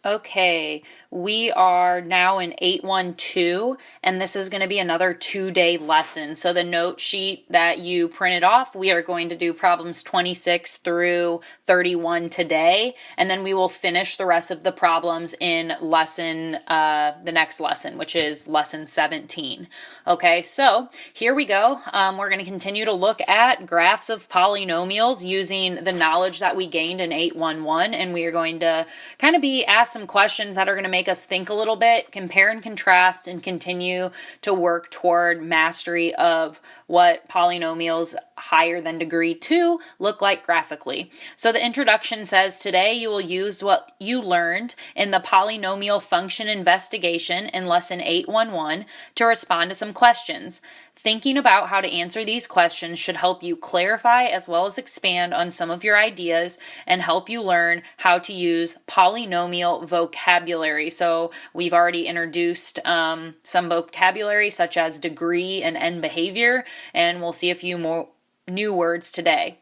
Okay, we are now in 812, and this is going to be another 2-day lesson. So the note sheet that you printed off, we are going to do problems 26 through 31 today, and then we will finish the rest of the problems in the next lesson, which is lesson 17. Okay, so here we go. We're going to continue to look at graphs of polynomials using the knowledge that we gained in 811, and we are going to kind of be asked some questions that are going to make us think a little bit, compare and contrast, and continue to work toward mastery of what polynomials higher than degree 2 look like graphically. So the introduction says, today you will use what you learned in the polynomial function investigation in lesson 811 to respond to some questions. Thinking about how to answer these questions should help you clarify as well as expand on some of your ideas and help you learn how to use polynomial vocabulary. So we've already introduced some vocabulary such as degree and end behavior, and we'll see a few more new words today.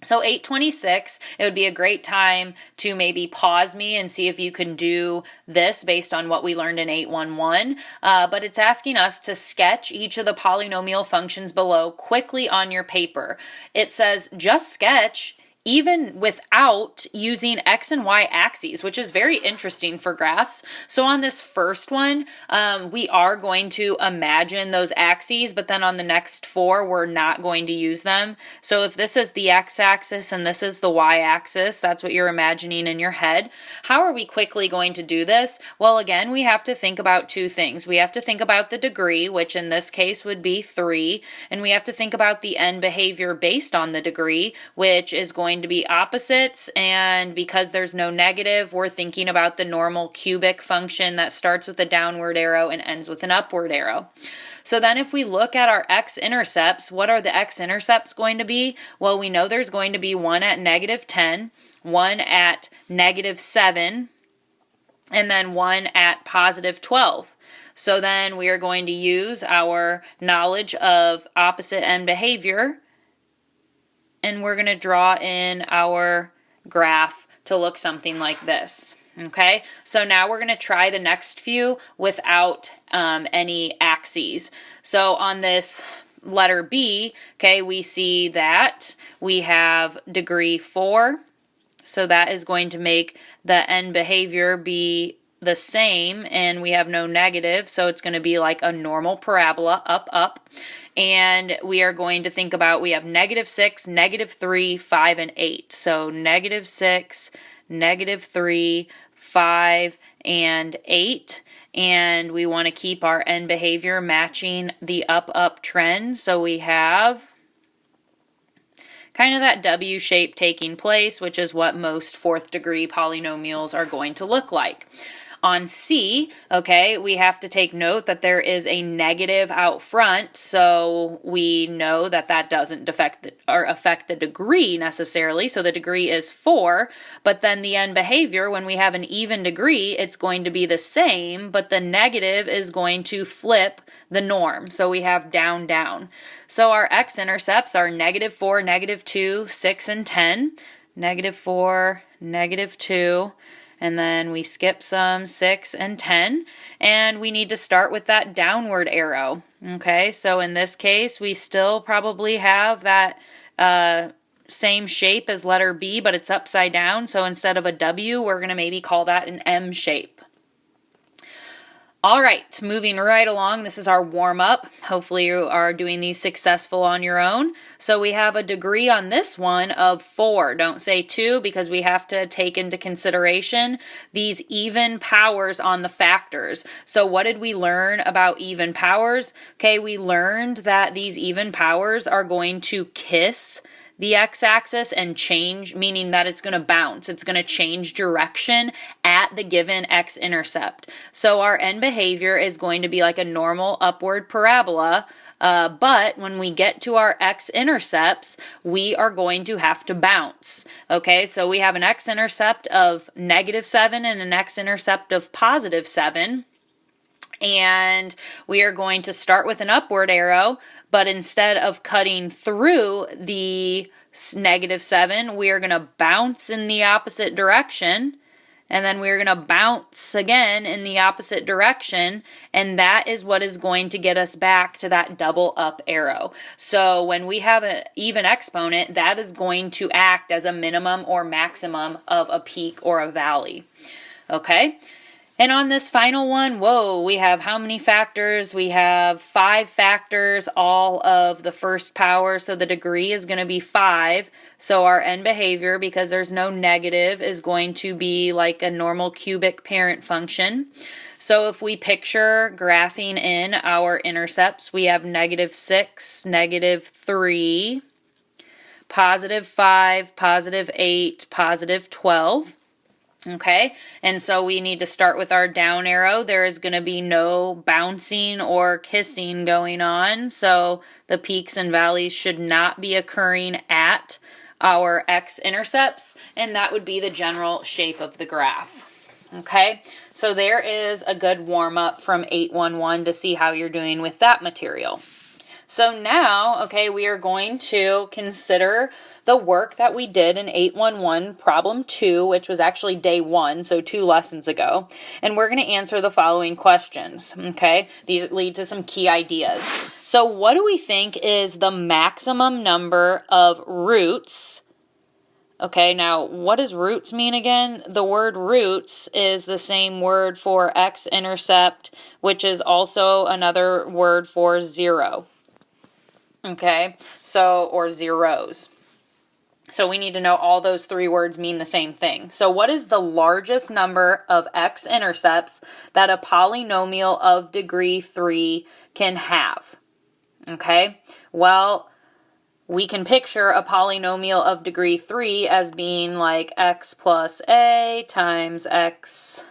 So 826, it would be a great time to maybe pause me and see if you can do this based on what we learned in 811. But it's asking us to sketch each of the polynomial functions below quickly on your paper. It says just sketch even without using X and Y axes, which is very interesting for graphs. So on this first one, we are going to imagine those axes, but then on the next 4, we're not going to use them. So if this is the X-axis and this is the Y-axis, that's what you're imagining in your head. How are we quickly going to do this? Well, again, we have to think about 2 things. We have to think about the degree, which in this case would be 3, and we have to think about the end behavior based on the degree, which is going to be opposites, and because there's no negative, we're thinking about the normal cubic function that starts with a downward arrow and ends with an upward arrow. So then if we look at our x-intercepts, what are the x-intercepts going to be? Well, we know there's going to be one at -10, one at -7, and then one at +12. So then we are going to use our knowledge of opposite end behavior, and we're going to draw in our graph to look something like this. Okay, so now we're going to try the next few without any axes. So on this letter B, okay, we see that we have degree 4. So that is going to make the end behavior be the same, and we have no negative, so it's going to be like a normal parabola, up, up. And we are going to think about, we have -6, -3, 5, and 8. So -6, -3, 5, and 8. And we want to keep our end behavior matching the up, up trend. So we have kind of that W shape taking place, which is what most 4th degree polynomials are going to look like. On C, okay, we have to take note that there is a negative out front, so we know that that doesn't affect the degree necessarily, so the degree is 4, but then the end behavior, when we have an even degree, it's going to be the same, but the negative is going to flip the norm, so we have down, down. So our x-intercepts are -4, -2, 6, and 10, -4, -2, and then we skip some 6 and 10, and we need to start with that downward arrow. Okay, so in this case, we still probably have that same shape as letter B, but it's upside down, so instead of a W, we're going to maybe call that an M shape. All right, moving right along, this is our warm-up. Hopefully you are doing these successful on your own. So we have a degree on this one of 4. Don't say 2 because we have to take into consideration these even powers on the factors. So what did we learn about even powers? Okay, we learned that these even powers are going to kiss the x-axis and change, meaning that it's going to bounce. It's going to change direction at the given x-intercept. So our end behavior is going to be like a normal upward parabola, but when we get to our x-intercepts, we are going to have to bounce. Okay, so we have an x-intercept of -7 and an x-intercept of +7. And we are going to start with an upward arrow, but instead of cutting through the -7, we are going to bounce in the opposite direction, and then we're going to bounce again in the opposite direction, and that is what is going to get us back to that double up arrow. So when we have an even exponent, that is going to act as a minimum or maximum of a peak or a valley. Okay? And on this final one, whoa, we have how many factors? We have 5 factors, all of the first power, so the degree is going to be 5. So our end behavior, because there's no negative, is going to be like a normal cubic parent function. So if we picture graphing in our intercepts, we have -6, -3, +5, +8, +12. Okay, and so we need to start with our down arrow. There is going to be no bouncing or kissing going on, so the peaks and valleys should not be occurring at our x-intercepts, and that would be the general shape of the graph. Okay, so there is a good warm-up from 811 to see how you're doing with that material. So now, okay, we are going to consider the work that we did in 811 problem 2, which was actually day 1, so 2 lessons ago. And we're going to answer the following questions, okay? These lead to some key ideas. So what do we think is the maximum number of roots? Okay, now what does roots mean again? The word roots is the same word for x-intercept, which is also another word for 0. Okay, so, or zeros. So we need to know all those 3 words mean the same thing. So what is the largest number of x-intercepts that a polynomial of degree 3 can have? Okay, well, we can picture a polynomial of degree 3 as being like x plus a times x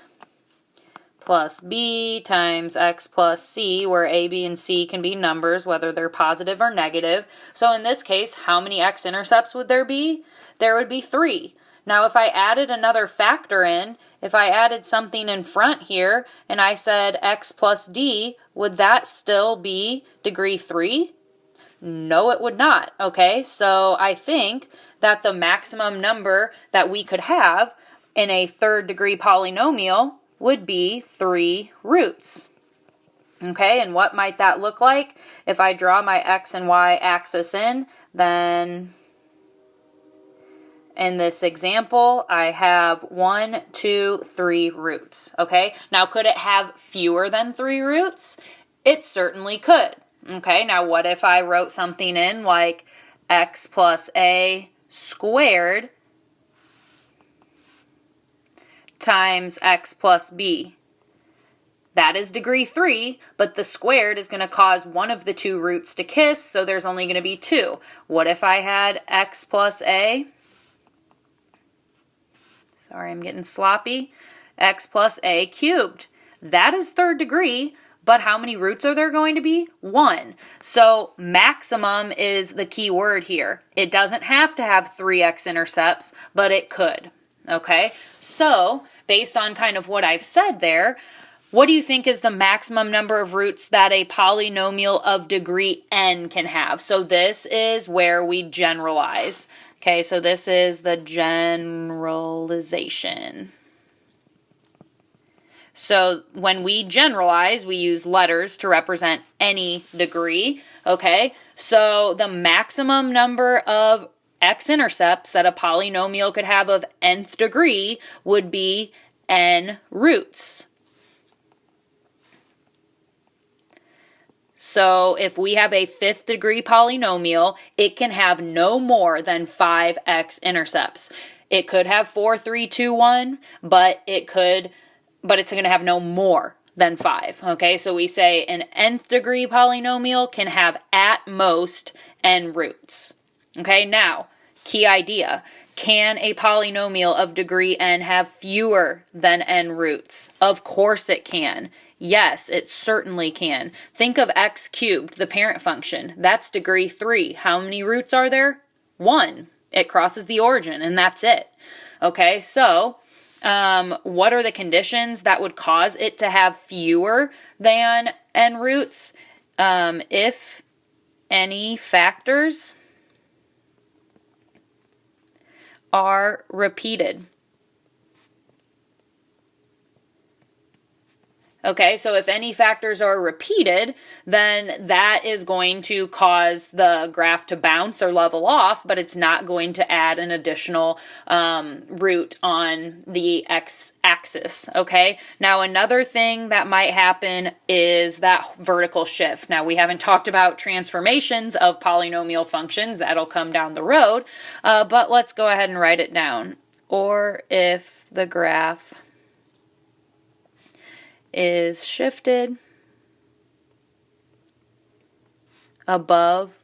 plus b times x plus c, where a, b, and c can be numbers, whether they're positive or negative. So in this case, how many x-intercepts would there be? There would be 3. Now if I added another factor in, if I added something in front here, and I said x plus d, would that still be degree 3? No, it would not. Okay, so I think that the maximum number that we could have in a third degree polynomial would be 3 roots. Okay, and what might that look like? If I draw my x and y axis in, then in this example, I have 1, 2, 3 roots. Okay, now could it have fewer than 3 roots? It certainly could. Okay, now what if I wrote something in like x plus a squared times x plus b? That is degree 3, but the squared is going to cause one of the 2 roots to kiss, so there's only going to be 2. What if I had x plus a? Sorry, I'm getting sloppy. X plus a cubed. That is third degree, but how many roots are there going to be? 1. So maximum is the key word here. It doesn't have to have 3 x-intercepts, but it could. Okay, so based on kind of what I've said there, what do you think is the maximum number of roots that a polynomial of degree n can have? So this is where we generalize. Okay, so this is the generalization. So when we generalize, we use letters to represent any degree. Okay, so the maximum number of x-intercepts that a polynomial could have of nth degree would be n roots. So if we have a 5th degree polynomial, it can have no more than 5 x-intercepts. It could have 4, 3, 2, 1, but it's going to have no more than 5. Okay, so we say an nth degree polynomial can have at most n roots. Okay, now, key idea. Can a polynomial of degree n have fewer than n roots? Of course it can. Yes, it certainly can. Think of x cubed, the parent function. That's degree 3. How many roots are there? 1. It crosses the origin, and that's it. Okay, so what are the conditions that would cause it to have fewer than n roots? If any factors are repeated. Okay, so if any factors are repeated, then that is going to cause the graph to bounce or level off, but it's not going to add an additional root on the x-axis, okay? Now, another thing that might happen is that vertical shift. Now, we haven't talked about transformations of polynomial functions. That'll come down the road, but let's go ahead and write it down. Or if the graph is shifted above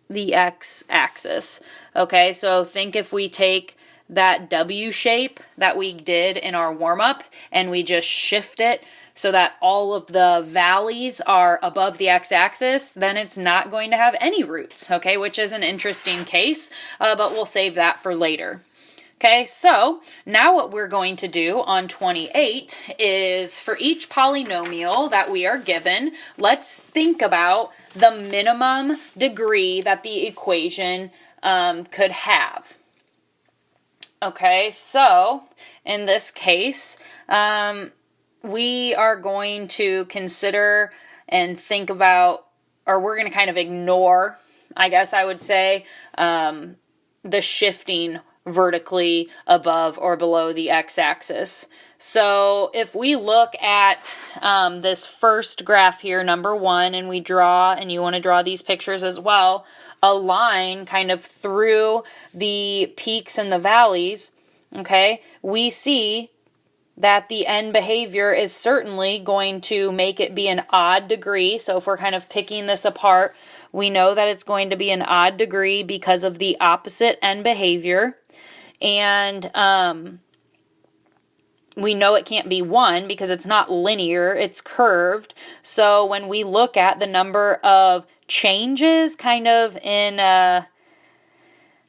the x-axis. Okay, so think if we take that W shape that we did in our warm-up and we just shift it so that all of the valleys are above the x-axis, then it's not going to have any roots, okay, which is an interesting case, but we'll save that for later. Okay, so now what we're going to do on 28 is for each polynomial that we are given, let's think about the minimum degree that the equation could have. Okay, so in this case, we are going to consider and think about, or we're going to kind of ignore, I guess I would say, the shifting vertically above or below the x-axis. So if we look at this first graph here, number 1, and we draw, and you want to draw these pictures as well, a line kind of through the peaks and the valleys, okay, we see that the end behavior is certainly going to make it be an odd degree. So if we're kind of picking this apart, we know that it's going to be an odd degree because of the opposite end behavior. And we know it can't be 1 because it's not linear, it's curved. So when we look at the number of changes kind of in, I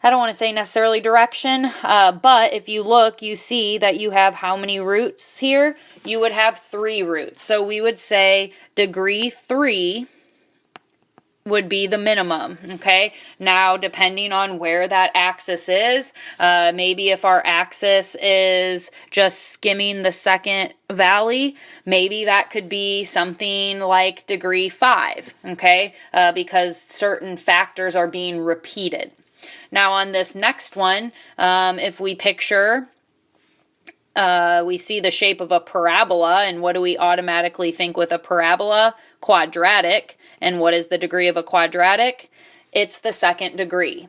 don't want to say necessarily direction, but if you look, you see that you have how many roots here? You would have 3 roots. So we would say degree 3 would be the minimum, okay? Now, depending on where that axis is, maybe if our axis is just skimming the second valley, maybe that could be something like degree 5, okay? Because certain factors are being repeated. Now, on this next one, if we picture, we see the shape of a parabola, and what do we automatically think with a parabola? Quadratic. And what is the degree of a quadratic? It's the second degree.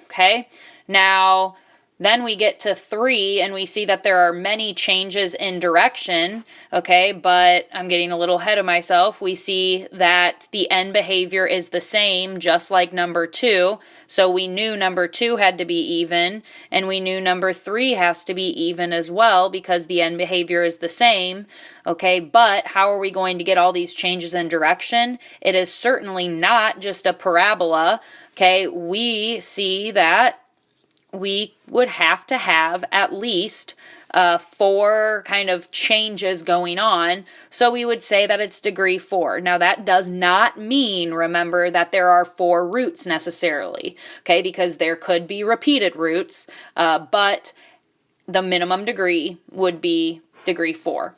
Okay? Now, then we get to 3, and we see that there are many changes in direction, okay, but I'm getting a little ahead of myself. We see that the end behavior is the same, just like number 2, so we knew number 2 had to be even, and we knew number 3 has to be even as well, because the end behavior is the same, okay, but how are we going to get all these changes in direction? It is certainly not just a parabola, okay, we see that we would have to have at least 4 kind of changes going on, so we would say that it's degree 4. Now that does not mean, remember, that there are 4 roots necessarily, okay, because there could be repeated roots, but the minimum degree would be degree 4.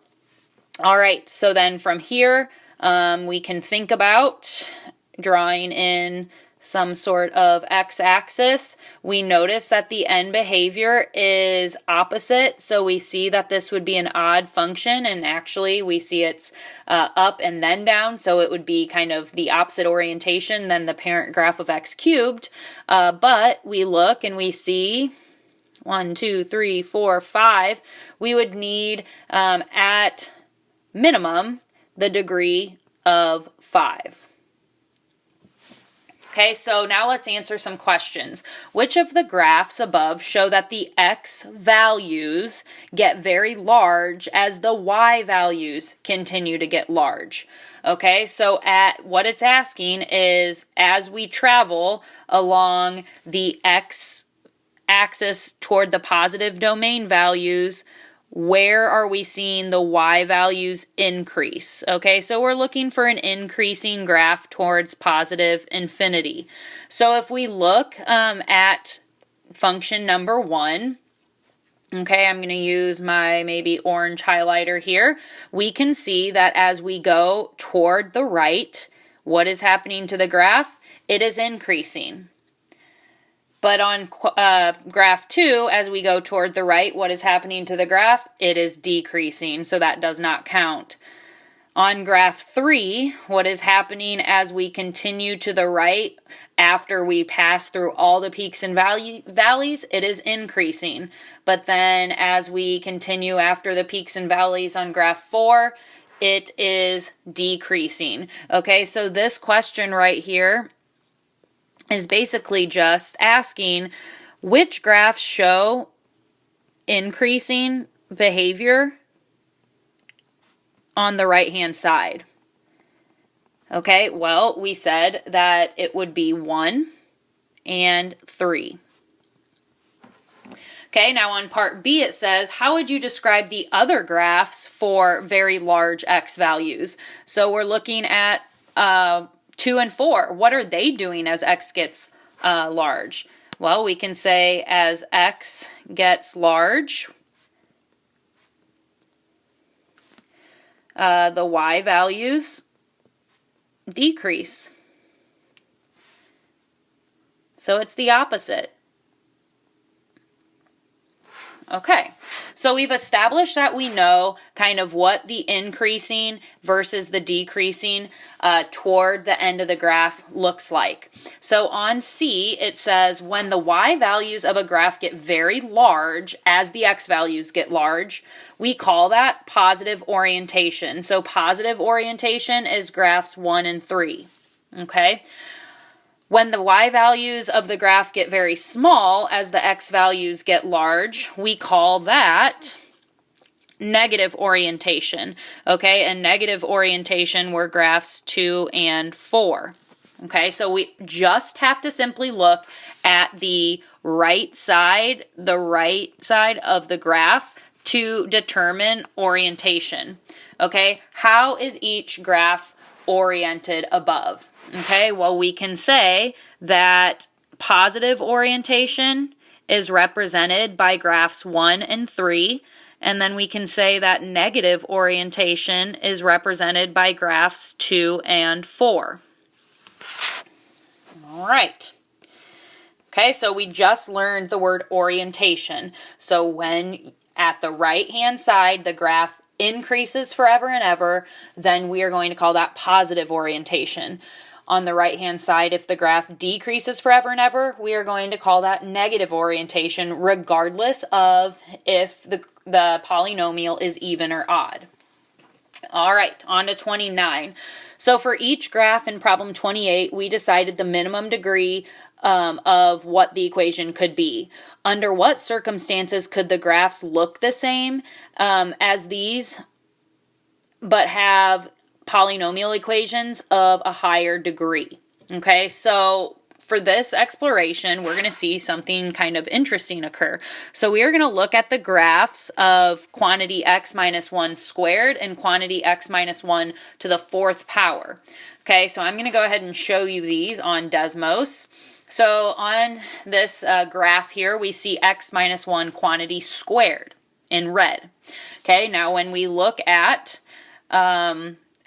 All right, so then from here, we can think about drawing in some sort of x-axis. We notice that the end behavior is opposite, so we see that this would be an odd function, and actually we see it's up and then down, so it would be kind of the opposite orientation than the parent graph of x cubed, but we look and we see 1, 2, 3, 4, 5. We would need at minimum the degree of 5. Okay, so now let's answer some questions. Which of the graphs above show that the x values get very large as the y values continue to get large? Okay, so what it's asking is, as we travel along the x-axis toward the positive domain values, where are we seeing the y values increase? Okay, so we're looking for an increasing graph towards positive infinity. So if we look at function number 1, Okay, I'm going to use my maybe orange highlighter here. We can see that as we go toward the right, what is happening to the graph? It is increasing. But on graph 2, as we go toward the right, what is happening to the graph? It is decreasing, so that does not count. On graph 3, what is happening as we continue to the right after we pass through all the peaks and valleys? It is increasing. But then as we continue after the peaks and valleys on graph 4, it is decreasing. Okay, so this question right here is basically just asking which graphs show increasing behavior on the right-hand side. Okay, well, we said that it would be 1 and 3. Okay, now on part B it says, how would you describe the other graphs for very large x values? So we're looking at 2 and 4. What are they doing as x gets large? Well, we can say as x gets large, the y values decrease. So it's the opposite. Okay, so we've established that we know kind of what the increasing versus the decreasing toward the end of the graph looks like. So on C, it says when the y values of a graph get very large as the x values get large, we call that positive orientation. So positive orientation is graphs 1 and 3. Okay. When the y values of the graph get very small as the x values get large, we call that negative orientation. Okay, and negative orientation were graphs 2 and 4. Okay, so we just have to simply look at the right side of the graph to determine orientation. Okay, how is each graph oriented above? Okay, well, we can say that positive orientation is represented by graphs 1 and 3, and then we can say that negative orientation is represented by graphs 2 and 4. All right. Okay, so we just learned the word orientation. So when at the right-hand side, the graph increases forever and ever, then we are going to call that positive orientation. On the right-hand side, if the graph decreases forever and ever, we are going to call that negative orientation, regardless of if the polynomial is even or odd. All right, on to 29. So for each graph in problem 28, we decided the minimum degree of what the equation could be. Under what circumstances could the graphs look the same as these, but have polynomial equations of a higher degree? Okay, so for this exploration, we're going to see something kind of interesting occur. So we are going to look at the graphs of quantity x minus 1 squared and quantity x minus 1 to the 4th power. Okay, so I'm going to go ahead and show you these on Desmos. So on this graph here, we see x minus 1 quantity squared in red. Okay, now when we look at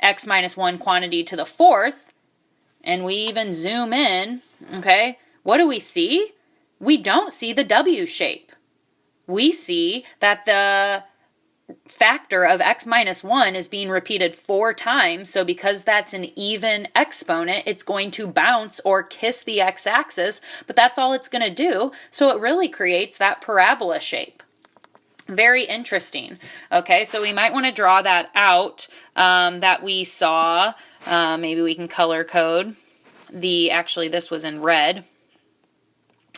x minus 1 quantity to the 4th, and we even zoom in, okay, what do we see? We don't see the W shape. We see that the factor of x minus 1 is being repeated 4 times, so because that's an even exponent, it's going to bounce or kiss the x-axis, but that's all it's going to do, so it really creates that parabola shape. Very interesting. Okay, so we might want to draw that out that we saw. Maybe we can color code. Actually, this was in red.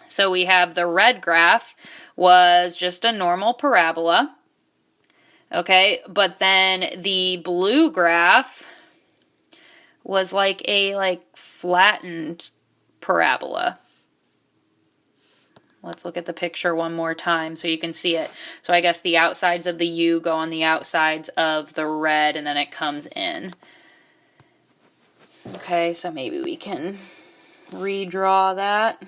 So we have the red graph was just a normal parabola. Okay, but then the blue graph was like a flattened parabola. Let's look at the picture one more time so you can see it. So I guess the outsides of the U go on the outsides of the red, and then it comes in. Okay, so maybe we can redraw that.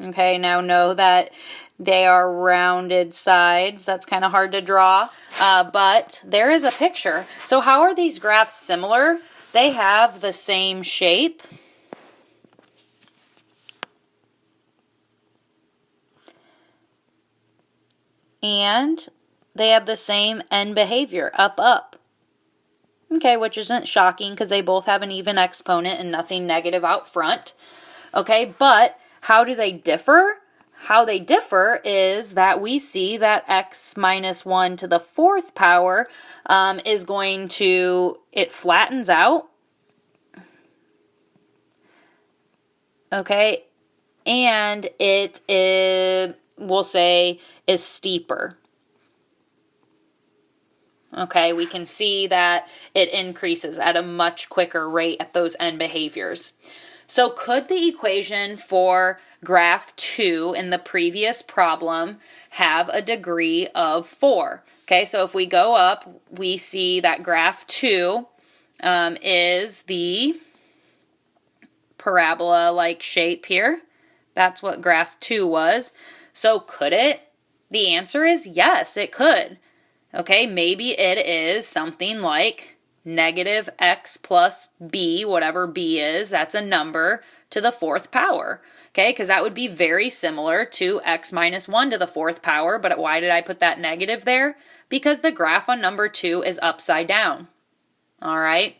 Okay, now know that they are rounded sides. That's kind of hard to draw, but there is a picture. So how are these graphs similar? They have the same shape. And they have the same end behavior, up, up. Okay, which isn't shocking because they both have an even exponent and nothing negative out front. Okay, but how do they differ? How they differ is that we see that x minus 1 to the 4th power is going to, it flattens out. Okay, and it is, we'll say, is steeper. Okay, we can see that it increases at a much quicker rate at those end behaviors. So could the equation for graph 2 in the previous problem have a degree of 4? Okay, so if we go up, we see that graph 2 is the parabola-like shape here. That's what graph 2 was. So could it? The answer is yes, it could. Okay, maybe it is something like negative x plus b, whatever b is, that's a number, to the 4th power. Okay, because that would be very similar to x minus 1 to the 4th power, but why did I put that negative there? Because the graph on number 2 is upside down. All right,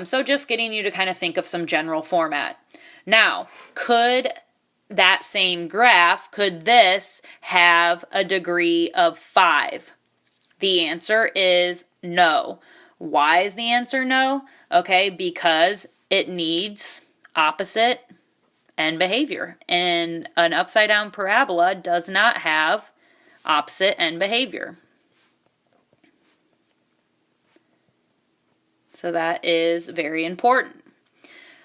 so just getting you to kind of think of some general format. Now, could that same graph, could this have a degree of 5? The answer is no. Why is the answer no? Okay, because it needs opposite end behavior. And an upside down parabola does not have opposite end behavior. So that is very important.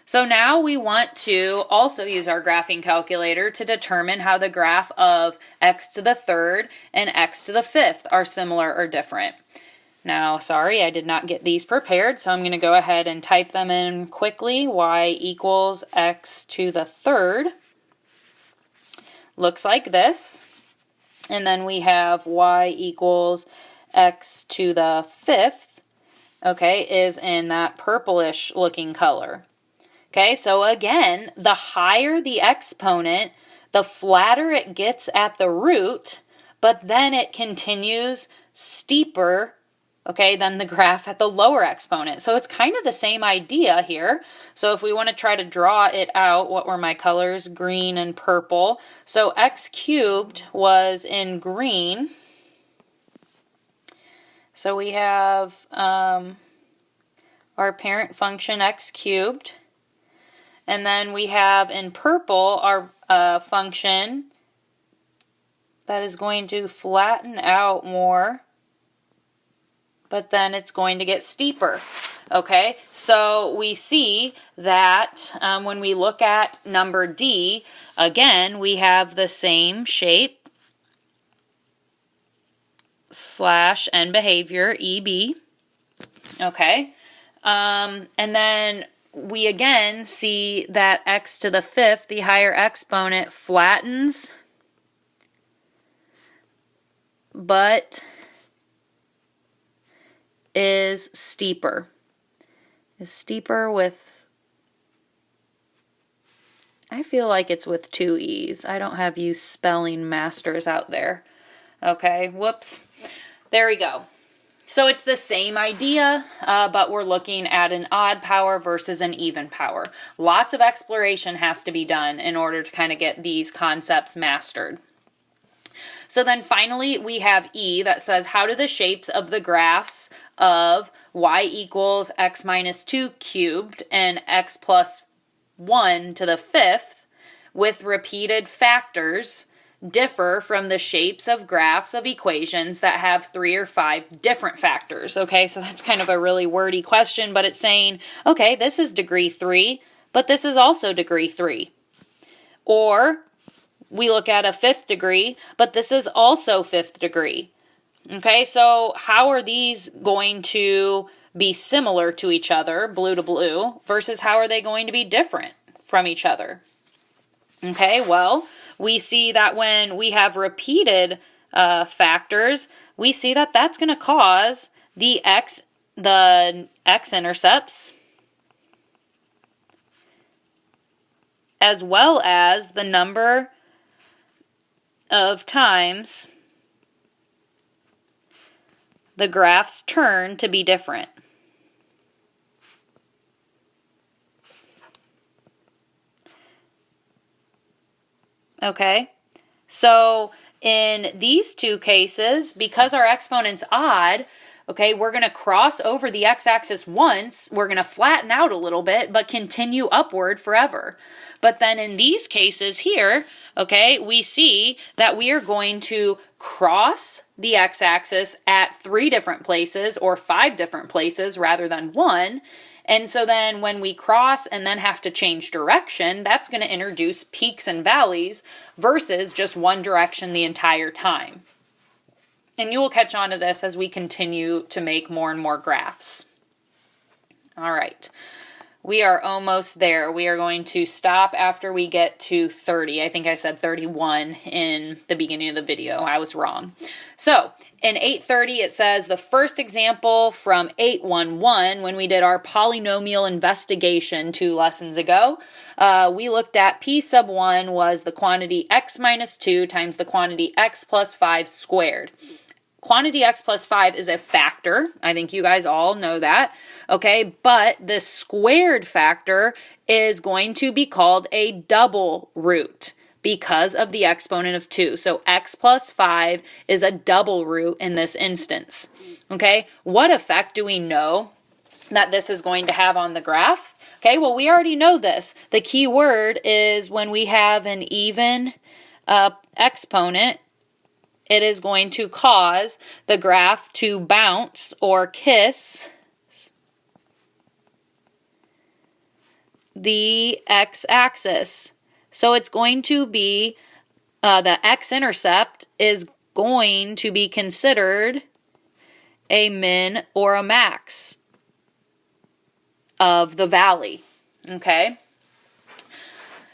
So now we want to also use our graphing calculator to determine how the graph of x to the 3rd and x to the 5th are similar or different. Now, sorry, I did not get these prepared, so I'm going to go ahead and type them in quickly. Y equals x to the 3rd looks like this. And then we have y equals x to the 5th, okay, is in that purplish looking color. Okay, so again, the higher the exponent, the flatter it gets at the root, but then it continues steeper, okay, than the graph at the lower exponent. So it's kind of the same idea here. So if we want to try to draw it out, what were my colors? Green and purple. So x cubed was in green. So we have our parent function x cubed. And then we have in purple our function that is going to flatten out more, but then it's going to get steeper. Okay, so we see that when we look at number D, again, we have the same shape slash end behavior, EB. Okay, and then we again see that x to the 5th, the higher exponent, flattens, but is steeper. Is steeper with, I feel like it's with 2 E's. I don't have you spelling masters out there. Okay, whoops. There we go. So it's the same idea, but we're looking at an odd power versus an even power. Lots of exploration has to be done in order to kind of get these concepts mastered. So then finally we have E that says, how do the shapes of the graphs of y equals x minus 2 cubed and x plus 1 to the 5th with repeated factors differ from the shapes of graphs of equations that have 3 or 5 different factors? Okay, so that's kind of a really wordy question, but it's saying, okay, this is degree 3, but this is also degree 3. Or we look at a 5th degree, but this is also 5th degree. Okay, so how are these going to be similar to each other, blue to blue, versus how are they going to be different from each other? Okay, well, we see that when we have repeated factors, we see that that's going to cause the x-intercepts as well as the number of times the graphs turn to be different. Okay, so in these two cases, because our exponent's odd, okay, we're going to cross over the x-axis once, we're going to flatten out a little bit, but continue upward forever. But then in these cases here, okay, we see that we are going to cross the x-axis at 3 different places or 5 different places rather than 1. And so then when we cross and then have to change direction, that's going to introduce peaks and valleys versus just one direction the entire time. And you will catch on to this as we continue to make more and more graphs. All right. We are almost there. We are going to stop after we get to 30. I think I said 31 in the beginning of the video. I was wrong. So in 830, it says the first example from 811, when we did our polynomial investigation 2 lessons ago, we looked at P sub 1 was the quantity x minus 2 times the quantity x plus 5 squared. Quantity x plus 5 is a factor. I think you guys all know that. Okay, but this squared factor is going to be called a double root because of the exponent of 2. So x plus 5 is a double root in this instance. Okay, what effect do we know that this is going to have on the graph? Okay, well, we already know this. The key word is when we have an even exponent, it is going to cause the graph to bounce or kiss the x-axis. So it's going to be, the x-intercept is going to be considered a min or a max of the valley. Okay?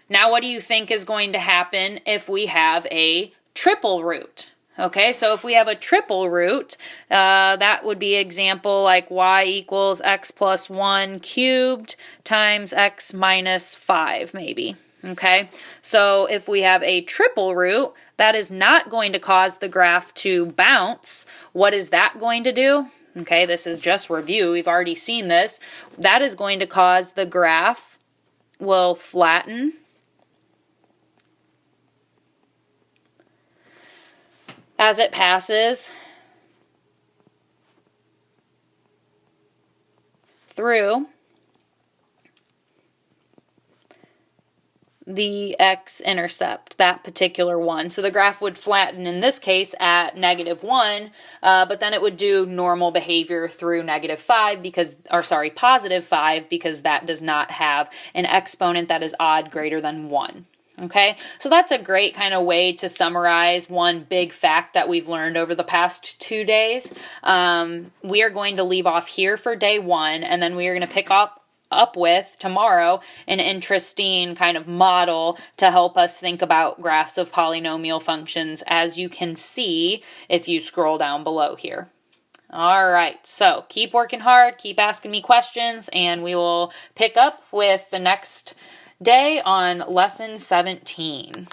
Now what do you think is going to happen if we have a triple root? Okay, so if we have a triple root, that would be example like y equals x plus 1 cubed times x minus 5 maybe. Okay, so if we have a triple root, that is not going to cause the graph to bounce. What is that going to do? Okay, this is just review. We've already seen this. That is going to cause the graph will flatten as it passes through the x-intercept, that particular one. So the graph would flatten in this case at -1, but then it would do normal behavior through -5 because, or sorry, +5 because that does not have an exponent that is odd greater than 1. Okay, so that's a great kind of way to summarize one big fact that we've learned over the past 2 days. We are going to leave off here for day 1, and then we are going to pick up with tomorrow an interesting kind of model to help us think about graphs of polynomial functions, as you can see if you scroll down below here. All right, so keep working hard, keep asking me questions, and we will pick up with the next day on lesson 17.